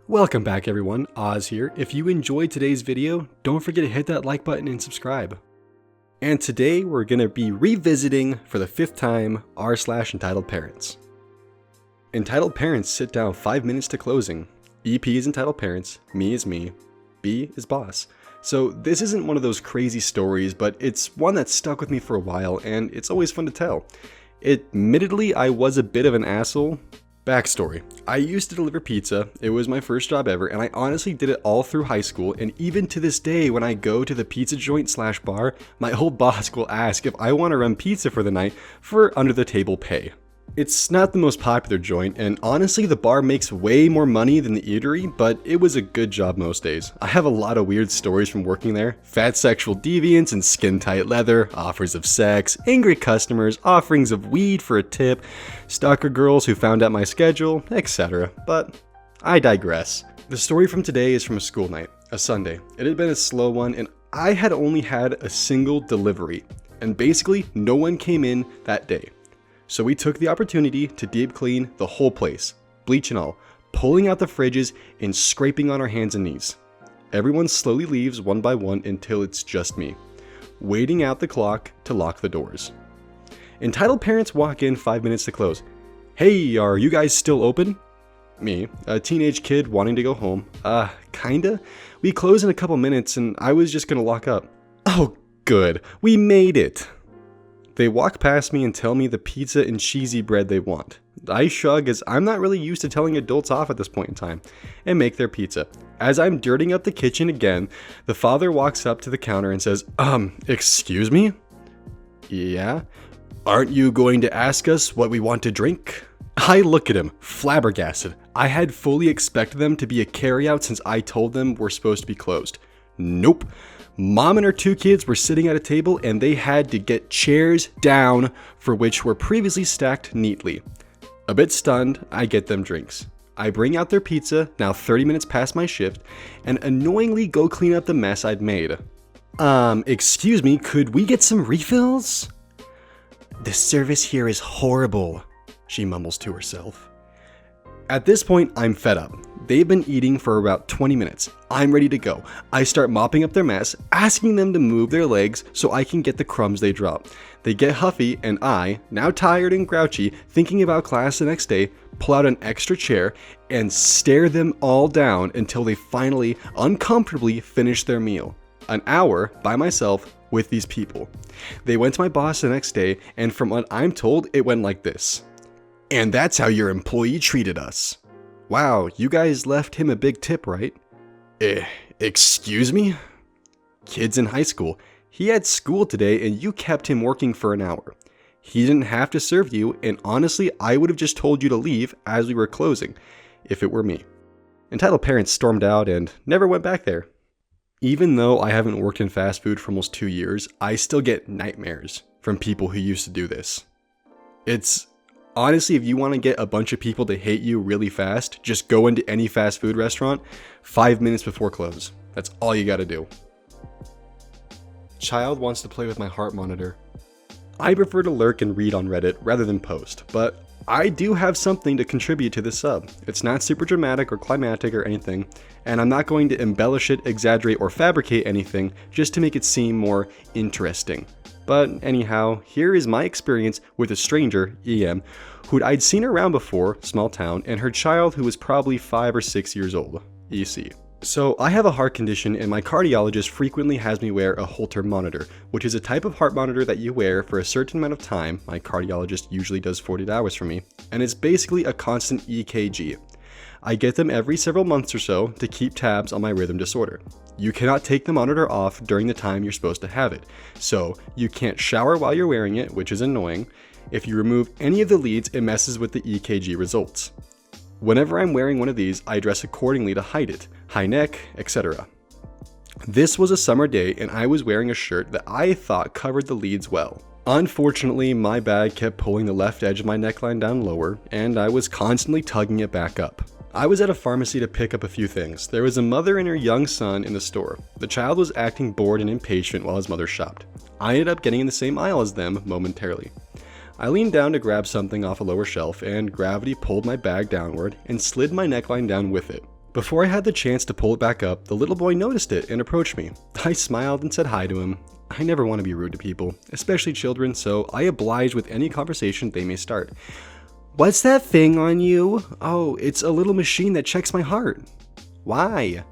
Welcome back everyone, Oz here. If you enjoyed today's video, don't forget to hit that like button and subscribe. And today we're going to be revisiting for the 5th time r/Entitled Parents. Entitled Parents sit down 5 minutes to closing. EP is Entitled Parents, me is me, B is boss. So this isn't one of those crazy stories, but it's one that stuck with me for a while and it's always fun to tell. Admittedly, I was a bit of an asshole. Backstory: I used to deliver pizza, it was my first job ever, and I honestly did it all through high school, and even to this day when I go to the pizza joint / bar, my old boss will ask if I want to run pizza for the night for under the table pay. It's not the most popular joint, and honestly the bar makes way more money than the eatery, but it was a good job most days. I have a lot of weird stories from working there: fat sexual deviants and skin-tight leather, offers of sex, angry customers, offerings of weed for a tip, stalker girls who found out my schedule, etc. But I digress. The story from today is from a school night, a Sunday. It had been a slow one, and I had only had a single delivery, and basically no one came in that day. So we took the opportunity to deep clean the whole place, bleach and all, pulling out the fridges and scraping on our hands and knees. Everyone slowly leaves one by one until it's just me, waiting out the clock to lock the doors. Entitled Parents walk in 5 minutes to close. "Hey, are you guys still open?" Me, a teenage kid wanting to go home. Kinda. We close in a couple minutes and I was just gonna lock up. "Oh, good, we made it." They walk past me and tell me the pizza and cheesy bread they want. I shrug, as I'm not really used to telling adults off at this point in time, and make their pizza. As I'm dirtying up the kitchen again, the father walks up to the counter and says, excuse me?" "Yeah?" "Aren't you going to ask us what we want to drink?" I look at him, flabbergasted. I had fully expected them to be a carryout since I told them we're supposed to be closed. Nope. Mom and her 2 kids were sitting at a table and they had to get chairs down for which were previously stacked neatly. A bit stunned, I get them drinks. I bring out their pizza, now 30 minutes past my shift, and annoyingly go clean up the mess I'd made. Excuse me, could we get some refills?" "The service here is horrible," she mumbles to herself. At this point, I'm fed up. They've been eating for about 20 minutes. I'm ready to go. I start mopping up their mess, asking them to move their legs so I can get the crumbs they drop. They get huffy, and I, now tired and grouchy, thinking about class the next day, pull out an extra chair and stare them all down until they finally, uncomfortably finish their meal. An hour by myself with these people. They went to my boss the next day, and from what I'm told, it went like this: "And that's how your employee treated us." "Wow, you guys left him a big tip, right?" Excuse me?" "Kid's in high school. He had school today and you kept him working for an hour. He didn't have to serve you, and honestly, I would have just told you to leave as we were closing, if it were me." Entitled Parents stormed out and never went back there. Even though I haven't worked in fast food for almost 2 years, I still get nightmares from people who used to do this. Honestly, if you want to get a bunch of people to hate you really fast, just go into any fast food restaurant 5 minutes before close. That's all you gotta do. Child wants to play with my heart monitor. I prefer to lurk and read on Reddit rather than post, but I do have something to contribute to this sub. It's not super dramatic or climactic or anything, and I'm not going to embellish it, exaggerate, or fabricate anything just to make it seem more interesting. But anyhow, here is my experience with a stranger, EM, who I'd seen around before, small town, and her child who was probably 5 or 6 years old, EC. So I have a heart condition and my cardiologist frequently has me wear a Holter monitor, which is a type of heart monitor that you wear for a certain amount of time. My cardiologist usually does 48 hours for me, and it's basically a constant EKG. I get them every several months or so to keep tabs on my rhythm disorder. You cannot take the monitor off during the time you're supposed to have it, so you can't shower while you're wearing it, which is annoying. If you remove any of the leads, it messes with the EKG results. Whenever I'm wearing one of these, I dress accordingly to hide it, high neck, etc. This was a summer day and I was wearing a shirt that I thought covered the leads well. Unfortunately, my bag kept pulling the left edge of my neckline down lower, and I was constantly tugging it back up. I was at a pharmacy to pick up a few things. There was a mother and her young son in the store. The child was acting bored and impatient while his mother shopped. I ended up getting in the same aisle as them momentarily. I leaned down to grab something off a lower shelf, and gravity pulled my bag downward and slid my neckline down with it. Before I had the chance to pull it back up, the little boy noticed it and approached me. I smiled and said hi to him. I never want to be rude to people, especially children, so I obliged with any conversation they may start. What's that thing on you? Oh, it's a little machine that checks my heart. Why?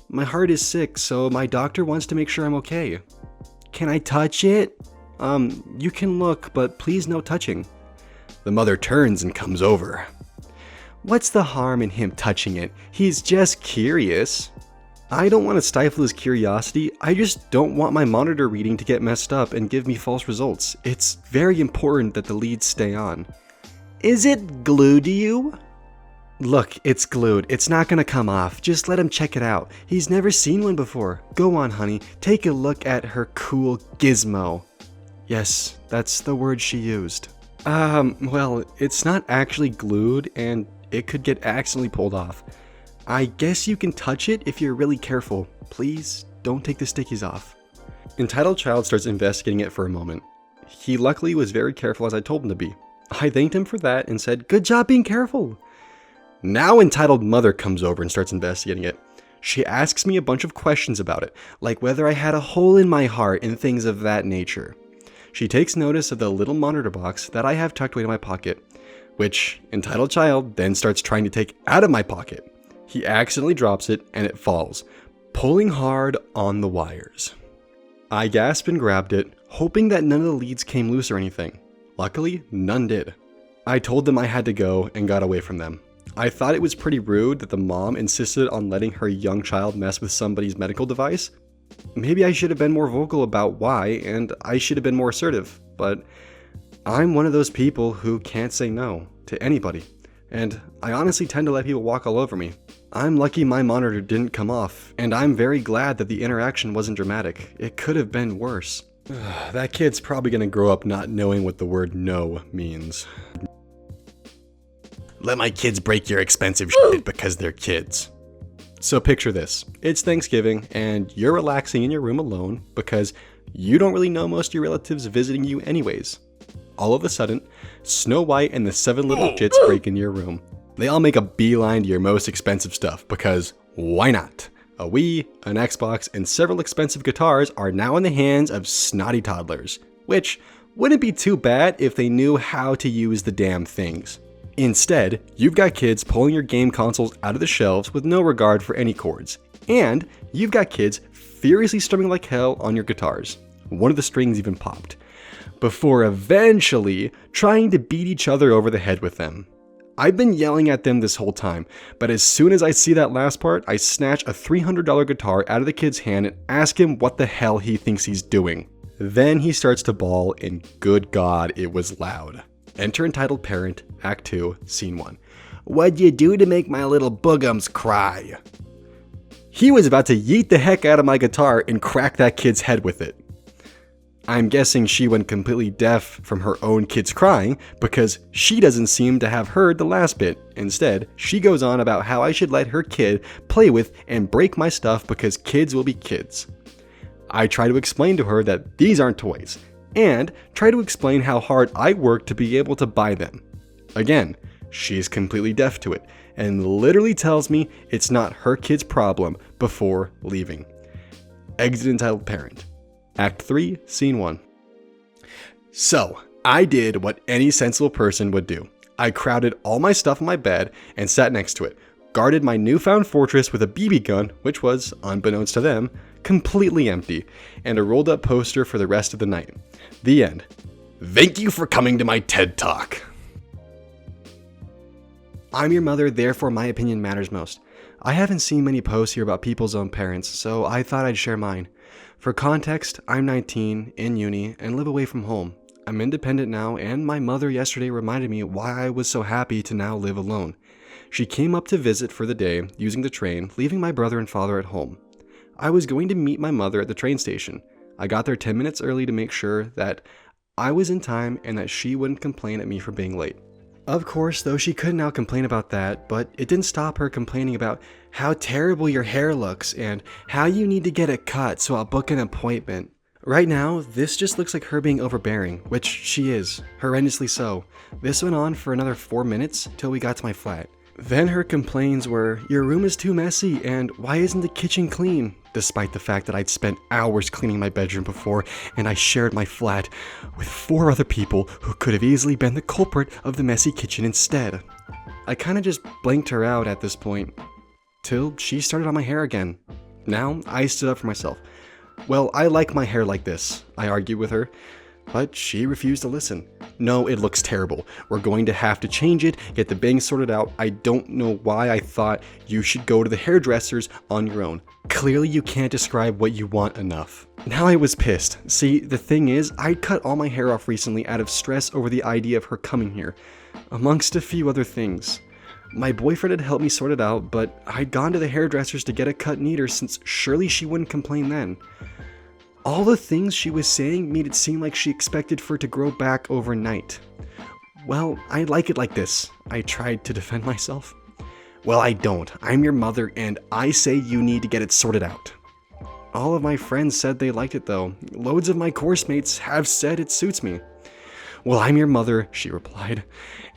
My heart is sick, so my doctor wants to make sure I'm okay. Can I touch it? You can look, but please no touching. The mother turns and comes over. What's the harm in him touching it? He's just curious. I don't want to stifle his curiosity, I just don't want my monitor reading to get messed up and give me false results. It's very important that the leads stay on. Is it glued to you? Look, it's glued. It's not gonna come off. Just let him check it out. He's never seen one before. Go on, honey. Take a look at her cool gizmo. Yes, that's the word she used. Well, it's not actually glued and it could get accidentally pulled off. I guess you can touch it if you're really careful. Please, don't take the stickies off. Entitled Child starts investigating it for a moment. He luckily was very careful as I told him to be. I thanked him for that and said, good job being careful. Now Entitled Mother comes over and starts investigating it. She asks me a bunch of questions about it, like whether I had a hole in my heart and things of that nature. She takes notice of the little monitor box that I have tucked away in my pocket, which Entitled Child then starts trying to take out of my pocket. He accidentally drops it and it falls, pulling hard on the wires. I gasped and grabbed it, hoping that none of the leads came loose or anything. Luckily, none did. I told them I had to go and got away from them. I thought it was pretty rude that the mom insisted on letting her young child mess with somebody's medical device. Maybe I should have been more vocal about why, and I should have been more assertive, but I'm one of those people who can't say no to anybody, and I honestly tend to let people walk all over me. I'm lucky my monitor didn't come off, and I'm very glad that the interaction wasn't dramatic. It could have been worse. That kid's probably gonna grow up not knowing what the word no means. Let my kids break your expensive shit because they're kids. So picture this. It's Thanksgiving and you're relaxing in your room alone because you don't really know most of your relatives visiting you anyways. All of a sudden, Snow White and the 7 little shits break into your room. They all make a beeline to your most expensive stuff because why not? A Wii, an Xbox, and several expensive guitars are now in the hands of snotty toddlers, which wouldn't be too bad if they knew how to use the damn things. Instead, you've got kids pulling your game consoles out of the shelves with no regard for any chords, and you've got kids furiously strumming like hell on your guitars. One of the strings even popped, before eventually trying to beat each other over the head with them. I've been yelling at them this whole time, but as soon as I see that last part, I snatch a $300 guitar out of the kid's hand and ask him what the hell he thinks he's doing. Then he starts to bawl, and good God, it was loud. Enter Entitled Parent, Act 2, Scene 1. What'd you do to make my little boogums cry? He was about to yeet the heck out of my guitar and crack that kid's head with it. I'm guessing she went completely deaf from her own kids crying because she doesn't seem to have heard the last bit. Instead, she goes on about how I should let her kid play with and break my stuff because kids will be kids. I try to explain to her that these aren't toys, and try to explain how hard I work to be able to buy them. Again, she's completely deaf to it, and literally tells me it's not her kid's problem before leaving. Exit Entitled Parent. Act 3, Scene 1. So, I did what any sensible person would do. I crowded all my stuff on my bed and sat next to it, guarded my newfound fortress with a BB gun, which was, unbeknownst to them, completely empty, and a rolled up poster for the rest of the night. The end. Thank you for coming to my TED Talk. I'm your mother, therefore my opinion matters most. I haven't seen many posts here about people's own parents, so I thought I'd share mine. For context, I'm 19, in uni, and live away from home. I'm independent now, and my mother yesterday reminded me why I was so happy to now live alone. She came up to visit for the day, using the train, leaving my brother and father at home. I was going to meet my mother at the train station. I got there 10 minutes early to make sure that I was in time and that she wouldn't complain at me for being late. Of course, though she could now complain about that, but it didn't stop her complaining about how terrible your hair looks and how you need to get it cut, so I'll book an appointment. Right now, this just looks like her being overbearing, which she is, horrendously so. This went on for another 4 minutes till we got to my flat. Then her complaints were, "Your room is too messy, and why isn't the kitchen clean?" Despite the fact that I'd spent hours cleaning my bedroom before, and I shared my flat with 4 other people who could have easily been the culprit of the messy kitchen instead. I kinda just blanked her out at this point, till she started on my hair again. Now, I stood up for myself. "Well, I like my hair like this," I argued with her, but she refused to listen. "No, it looks terrible. We're going to have to change it, get the bangs sorted out. I don't know why I thought you should go to the hairdressers on your own. Clearly you can't describe what you want enough." Now I was pissed. See, the thing is, I'd cut all my hair off recently out of stress over the idea of her coming here, amongst a few other things. My boyfriend had helped me sort it out, but I'd gone to the hairdressers to get it cut neater since surely she wouldn't complain then. All the things she was saying made it seem like she expected for it to grow back overnight. "Well, I like it like this," I tried to defend myself. "Well, I don't. I'm your mother, and I say you need to get it sorted out." All of my friends said they liked it though. Loads of my course mates have said it suits me. "Well, I'm your mother," she replied,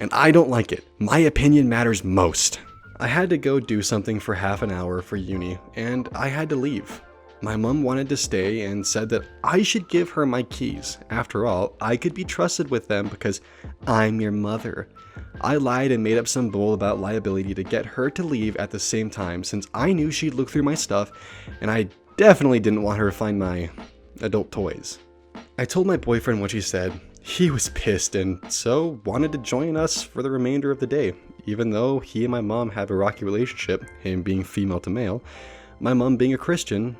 "and I don't like it. My opinion matters most." I had to go do something for half an hour for uni, and I had to leave. My mom wanted to stay and said that I should give her my keys. After all, I could be trusted with them because I'm your mother. I lied and made up some bull about liability to get her to leave at the same time since I knew she'd look through my stuff and I definitely didn't want her to find my adult toys. I told my boyfriend what she said. He was pissed and so wanted to join us for the remainder of the day. Even though he and my mom have a rocky relationship, him being female to male, my mom being a Christian.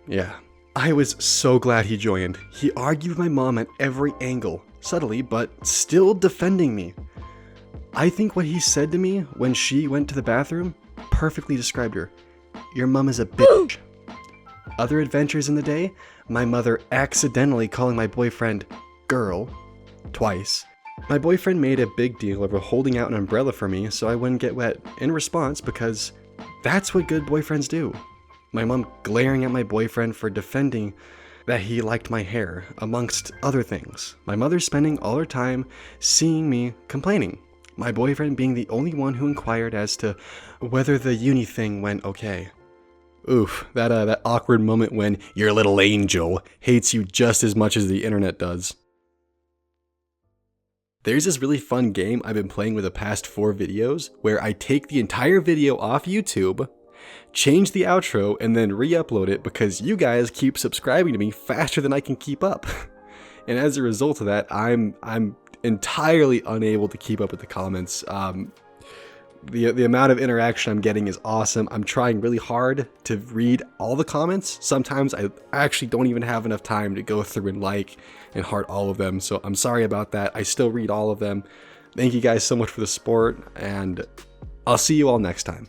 Yeah. I was so glad he joined. He argued with my mom at every angle, subtly, but still defending me. I think what he said to me when she went to the bathroom perfectly described her. "Your mom is a bitch." Other adventures in the day, my mother accidentally calling my boyfriend girl twice. My boyfriend made a big deal of holding out an umbrella for me so I wouldn't get wet in response because that's what good boyfriends do. My mom glaring at my boyfriend for defending that he liked my hair, amongst other things. My mother spending all her time seeing me complaining. My boyfriend being the only one who inquired as to whether the uni thing went okay. Oof, that awkward moment when your little angel hates you just as much as the internet does. There's this really fun game I've been playing with the past 4 videos where I take the entire video off YouTube, change the outro, and then re-upload it because you guys keep subscribing to me faster than I can keep up. And as a result of that, I'm entirely unable to keep up with the comments. The amount of interaction I'm getting is awesome. I'm trying really hard to read all the comments. Sometimes I actually don't even have enough time to go through and like and heart all of them. So I'm sorry about that. I still read all of them. Thank you guys so much for the support, and I'll see you all next time.